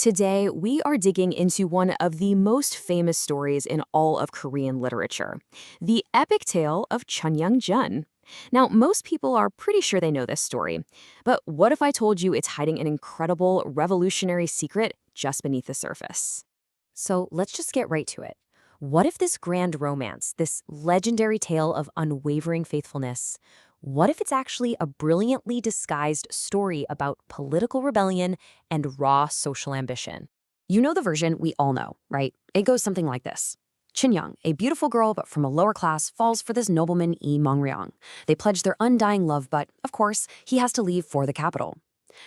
Today, we are digging into one of the most famous stories in all of Korean literature, the epic tale of Cheonryang. Now, most people are pretty sure they know this story, but what if I told you it's hiding an incredible, revolutionary secret just beneath the surface? So let's just get right to it. What if this grand romance, this legendary tale of unwavering faithfulness, what if it's actually a brilliantly disguised story about political rebellion and raw social ambition? You know the version we all know, right? It goes something like this. Cheonryang, a beautiful girl but from a lower class, falls for this nobleman Lee Mong-ryong. They pledge their undying love, but, of course, he has to leave for the capital.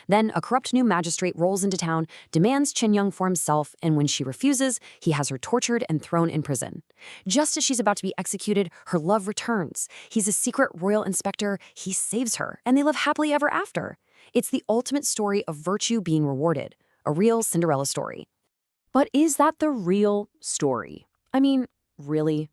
Then a corrupt new magistrate rolls into town, demands Cheonryang for himself, and when she refuses, he has her tortured and thrown in prison. Just as she's about to be executed, her love returns. He's a secret royal inspector, he saves her, and they live happily ever after. It's the ultimate story of virtue being rewarded, a real Cinderella story. But is that the real story? I mean, really?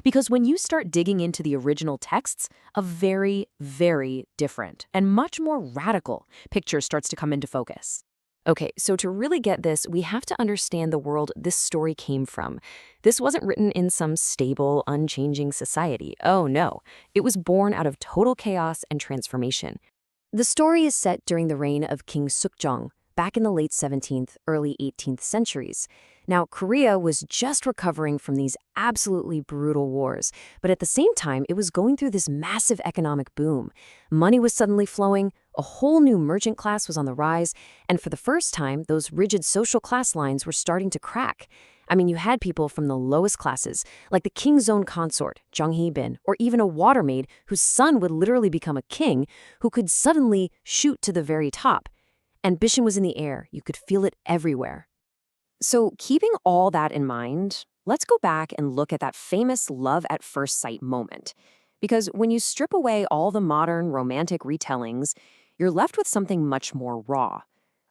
Because when you start digging into the original texts, a very, very different and much more radical picture starts to come into focus. Okay, so to really get this, we have to understand the world this story came from. This wasn't written in some stable, unchanging society. Oh no, it was born out of total chaos and transformation. The story is set during the reign of King Sukjong, back in the late 17th, early 18th centuries. Now, Korea was just recovering from these absolutely brutal wars, but at the same time, it was going through this massive economic boom. Money was suddenly flowing, a whole new merchant class was on the rise, and for the first time, those rigid social class lines were starting to crack. I mean, you had people from the lowest classes, like the king's own consort, Jung Hee-bin, or even a water maid whose son would literally become a king, who could suddenly shoot to the very top. Ambition was in the air. You could feel it everywhere. So keeping all that in mind, let's go back and look at that famous love at first sight moment. Because when you strip away all the modern romantic retellings, you're left with something much more raw,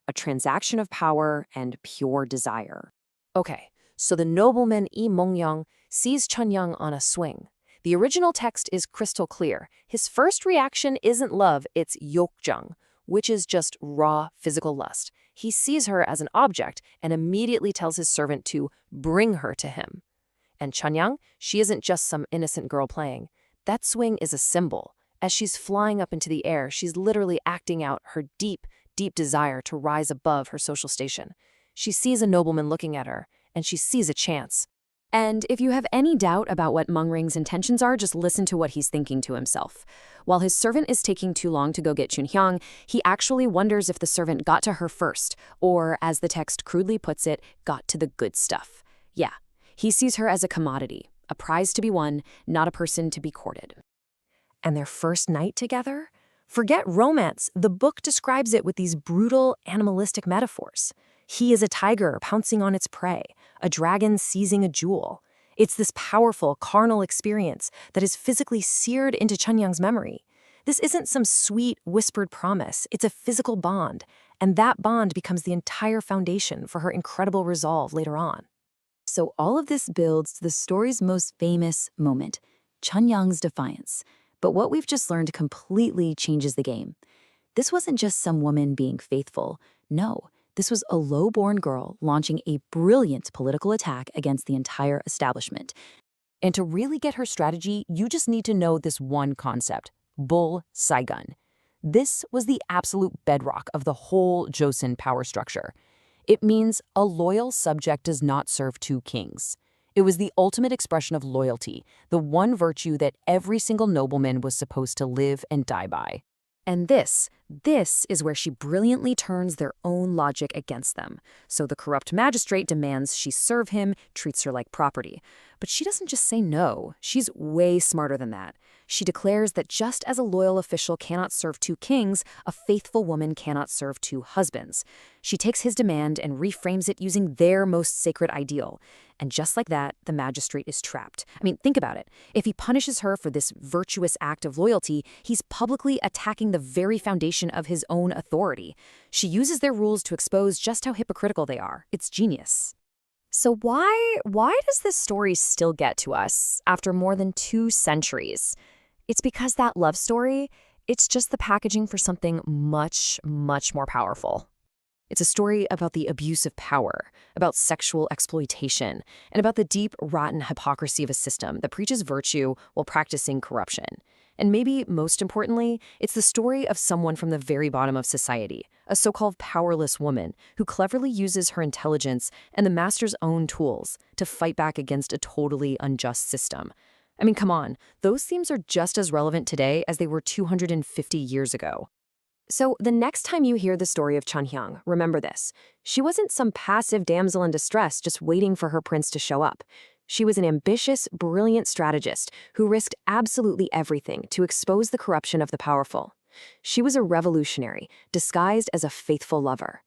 a transaction of power and pure desire. Okay, so the nobleman Lee Mong-ryong sees Cheonryang on a swing. The original text is crystal clear. His first reaction isn't love, it's 욕정, which is just raw physical lust. He sees her as an object and immediately tells his servant to bring her to him. And Cheonryang, she isn't just some innocent girl playing. That swing is a symbol. As she's flying up into the air, she's literally acting out her deep, deep desire to rise above her social station. She sees a nobleman looking at her, and she sees a chance. And if you have any doubt about what Mong-ryong's intentions are, just listen to what he's thinking to himself. While his servant is taking too long to go get Cheonryang, he actually wonders if the servant got to her first, or, as the text crudely puts it, got to the good stuff. Yeah, he sees her as a commodity, a prize to be won, not a person to be courted. And their first night together? Forget romance, the book describes it with these brutal, animalistic metaphors. He is a tiger pouncing on its prey, a dragon seizing a jewel. It's this powerful, carnal experience that is physically seared into Cheonryang's memory. This isn't some sweet, whispered promise. It's a physical bond, and that bond becomes the entire foundation for her incredible resolve later on. So all of this builds to the story's most famous moment, Cheonryang's defiance. But what we've just learned completely changes the game. This wasn't just some woman being faithful. No. This was a low-born girl launching a brilliant political attack against the entire establishment. And to really get her strategy, you just need to know this one concept, Bul Saigun. This was the absolute bedrock of the whole Joseon power structure. It means a loyal subject does not serve two kings. It was the ultimate expression of loyalty, the one virtue that every single nobleman was supposed to live and die by. And this is where she brilliantly turns their own logic against them. So the corrupt magistrate demands she serve him, treats her like property. But she doesn't just say no. She's way smarter than that. She declares that just as a loyal official cannot serve two kings, a faithful woman cannot serve two husbands. She takes his demand and reframes it using their most sacred ideal. And just like that, the magistrate is trapped. I mean, think about it. If he punishes her for this virtuous act of loyalty, he's publicly attacking the very foundation of his own authority. She uses their rules to expose just how hypocritical they are. It's genius. So why does this story still get to us after more than 2 centuries? It's because that love story, it's just the packaging for something much, much more powerful. It's a story about the abuse of power, about sexual exploitation, and about the deep, rotten hypocrisy of a system that preaches virtue while practicing corruption. And maybe most importantly, it's the story of someone from the very bottom of society, a so-called powerless woman who cleverly uses her intelligence and the master's own tools to fight back against a totally unjust system. I mean, come on, those themes are just as relevant today as they were 250 years ago. So the next time you hear the story of Chunhyang, remember this. She wasn't some passive damsel in distress just waiting for her prince to show up. She was an ambitious, brilliant strategist who risked absolutely everything to expose the corruption of the powerful. She was a revolutionary, disguised as a faithful lover.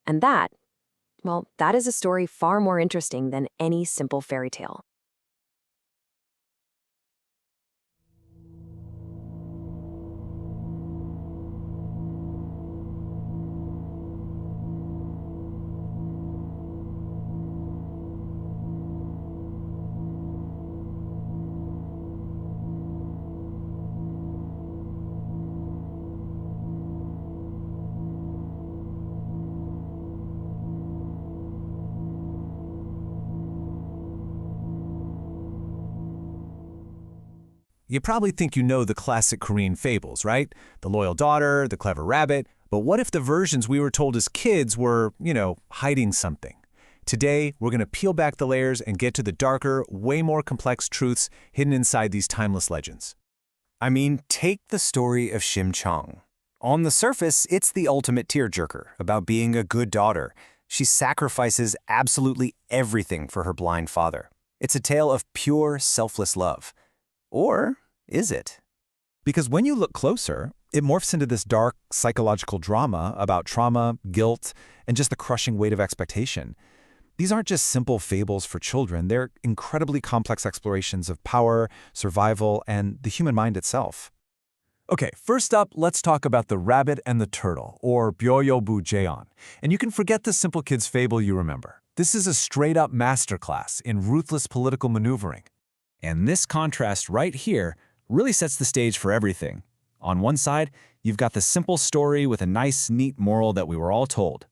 And that, well, that is a story far more interesting than any simple fairy tale. You probably think you know the classic Korean fables, right? The loyal daughter, the clever rabbit. But what if the versions we were told as kids were, hiding something? Today, we're going to peel back the layers and get to the darker, way more complex truths hidden inside these timeless legends. I mean, take the story of Shim Chong. On the surface, it's the ultimate tearjerker about being a good daughter. She sacrifices absolutely everything for her blind father. It's a tale of pure, selfless love. Or is it? Because when you look closer, it morphs into this dark, psychological drama about trauma, guilt, and just the crushing weight of expectation. These aren't just simple fables for children. They're incredibly complex explorations of power, survival, and the human mind itself. Okay, first up, let's talk about The Rabbit and the Turtle, or Byoyobu Jeon. And you can forget the simple kid's fable you remember. This is a straight-up masterclass in ruthless political maneuvering. And this contrast right here really sets the stage for everything. On one side, you've got the simple story with a nice, neat moral that we were all told.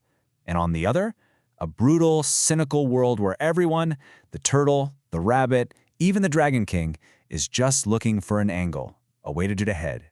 And on the other, a brutal, cynical world where everyone, the turtle, the rabbit, even the Dragon King, is just looking for an angle, a way to get ahead.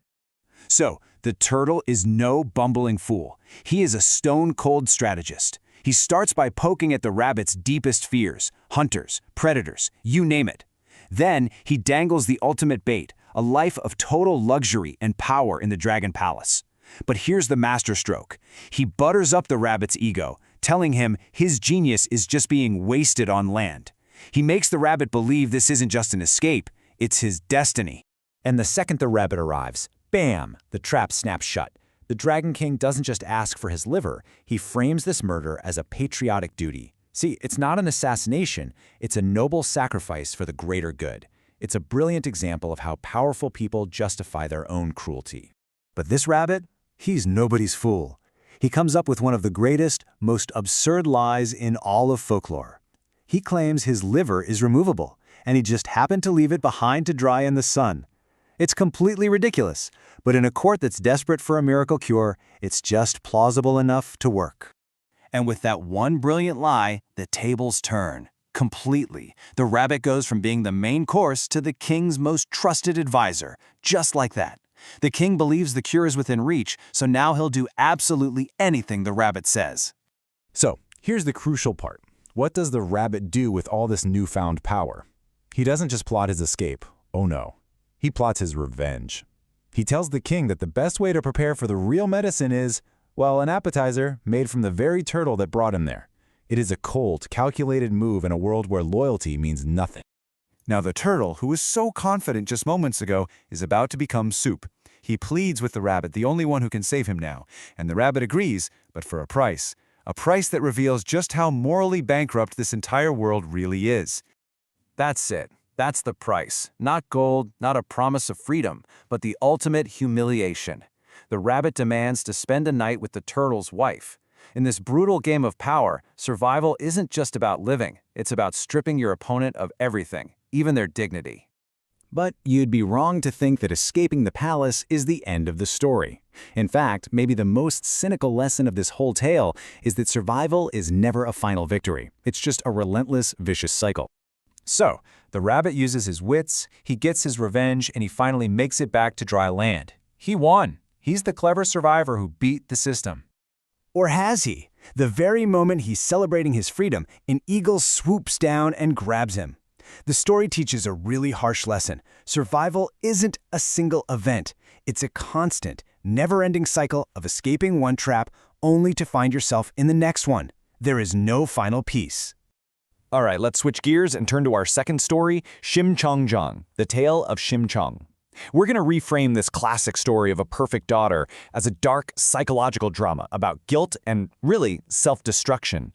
So, the turtle is no bumbling fool. He is a stone-cold strategist. He starts by poking at the rabbit's deepest fears, hunters, predators, you name it. Then, he dangles the ultimate bait, a life of total luxury and power in the Dragon Palace. But here's the masterstroke. He butters up the rabbit's ego, telling him his genius is just being wasted on land. He makes the rabbit believe this isn't just an escape, it's his destiny. And the second the rabbit arrives, bam, the trap snaps shut. The Dragon King doesn't just ask for his liver, he frames this murder as a patriotic duty. See, it's not an assassination, it's a noble sacrifice for the greater good. It's a brilliant example of how powerful people justify their own cruelty. But this rabbit, he's nobody's fool. He comes up with one of the greatest, most absurd lies in all of folklore. He claims his liver is removable, and he just happened to leave it behind to dry in the sun. It's completely ridiculous, but in a court that's desperate for a miracle cure, it's just plausible enough to work. And with that one brilliant lie, the tables turn. Completely. The rabbit goes from being the main course to the king's most trusted advisor, just like that. The king believes the cure is within reach, so now he'll do absolutely anything the rabbit says. So, here's the crucial part. What does the rabbit do with all this newfound power? He doesn't just plot his escape. Oh no. He plots his revenge. He tells the king that the best way to prepare for the real medicine is, well, an appetizer made from the very turtle that brought him there. It is a cold, calculated move in a world where loyalty means nothing. Now the turtle, who was so confident just moments ago, is about to become soup. He pleads with the rabbit, the only one who can save him now, and the rabbit agrees, but for a price that reveals just how morally bankrupt this entire world really is. That's it. That's the price. Not gold, not a promise of freedom, but the ultimate humiliation. The rabbit demands to spend a night with the turtle's wife. In this brutal game of power, survival isn't just about living. It's about stripping your opponent of everything, even their dignity. But you'd be wrong to think that escaping the palace is the end of the story. In fact, maybe the most cynical lesson of this whole tale is that survival is never a final victory. It's just a relentless, vicious cycle. So, the rabbit uses his wits, he gets his revenge, and he finally makes it back to dry land. He won. He's the clever survivor who beat the system. Or has he? The very moment he's celebrating his freedom, an eagle swoops down and grabs him. The story teaches a really harsh lesson. Survival isn't a single event. It's a constant, never-ending cycle of escaping one trap only to find yourself in the next one. There is no final peace. All right, let's switch gears and turn to our second story, Shimchongjang, the tale of Shimchong. We're going to reframe this classic story of a perfect daughter as a dark psychological drama about guilt and, really, self-destruction.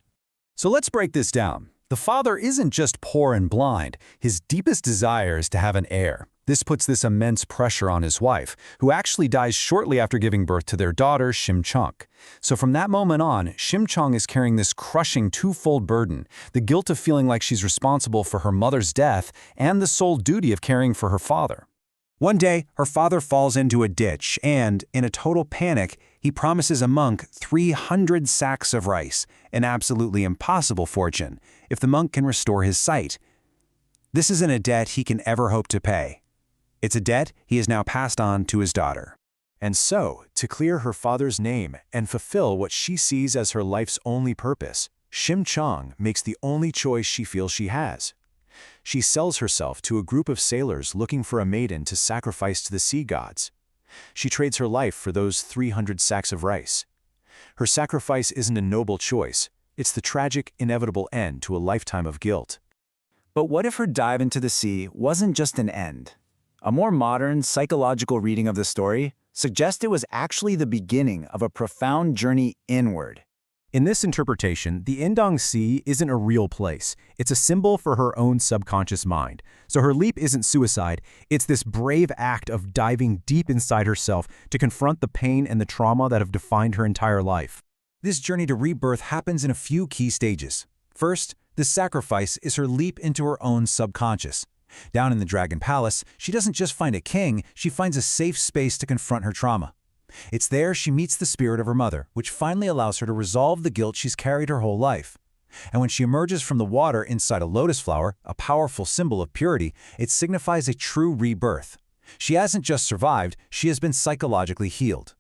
So let's break this down. The father isn't just poor and blind. His deepest desire is to have an heir. This puts this immense pressure on his wife, who actually dies shortly after giving birth to their daughter, Shimchong. So from that moment on, Shimchong is carrying this crushing twofold burden, the guilt of feeling like she's responsible for her mother's death and the sole duty of caring for her father. One day, her father falls into a ditch and, in a total panic, he promises a monk 300 sacks of rice, an absolutely impossible fortune, if the monk can restore his sight. This isn't a debt he can ever hope to pay. It's a debt he has now passed on to his daughter. And so, to clear her father's name and fulfill what she sees as her life's only purpose, Shimchong makes the only choice she feels she has. She sells herself to a group of sailors looking for a maiden to sacrifice to the sea gods. She trades her life for those 300 sacks of rice. Her sacrifice isn't a noble choice. It's the tragic, inevitable end to a lifetime of guilt. But what if her dive into the sea wasn't just an end? A more modern, psychological reading of the story suggests it was actually the beginning of a profound journey inward. In this interpretation, the Indang Sea isn't a real place. It's a symbol for her own subconscious mind. So her leap isn't suicide. It's this brave act of diving deep inside herself to confront the pain and the trauma that have defined her entire life. This journey to rebirth happens in a few key stages. First, the sacrifice is her leap into her own subconscious. Down in the Dragon Palace, she doesn't just find a king, she finds a safe space to confront her trauma. It's there she meets the spirit of her mother, which finally allows her to resolve the guilt she's carried her whole life. And when she emerges from the water inside a lotus flower, a powerful symbol of purity, it signifies a true rebirth. She hasn't just survived, she has been psychologically healed.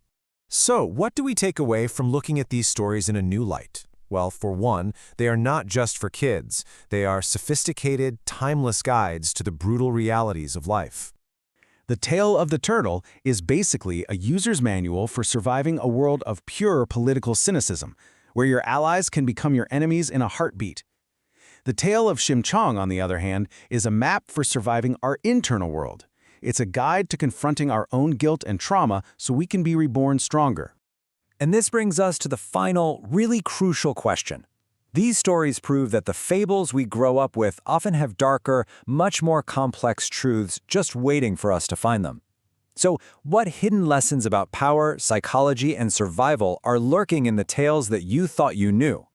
So, what do we take away from looking at these stories in a new light? Well, for one, they are not just for kids. They are sophisticated, timeless guides to the brutal realities of life. The Tale of the Turtle is basically a user's manual for surviving a world of pure political cynicism, where your allies can become your enemies in a heartbeat. The Tale of Shimchong, on the other hand, is a map for surviving our internal world. It's a guide to confronting our own guilt and trauma so we can be reborn stronger. And this brings us to the final, really crucial question. These stories prove that the fables we grow up with often have darker, much more complex truths just waiting for us to find them. So, what hidden lessons about power, psychology, and survival are lurking in the tales that you thought you knew?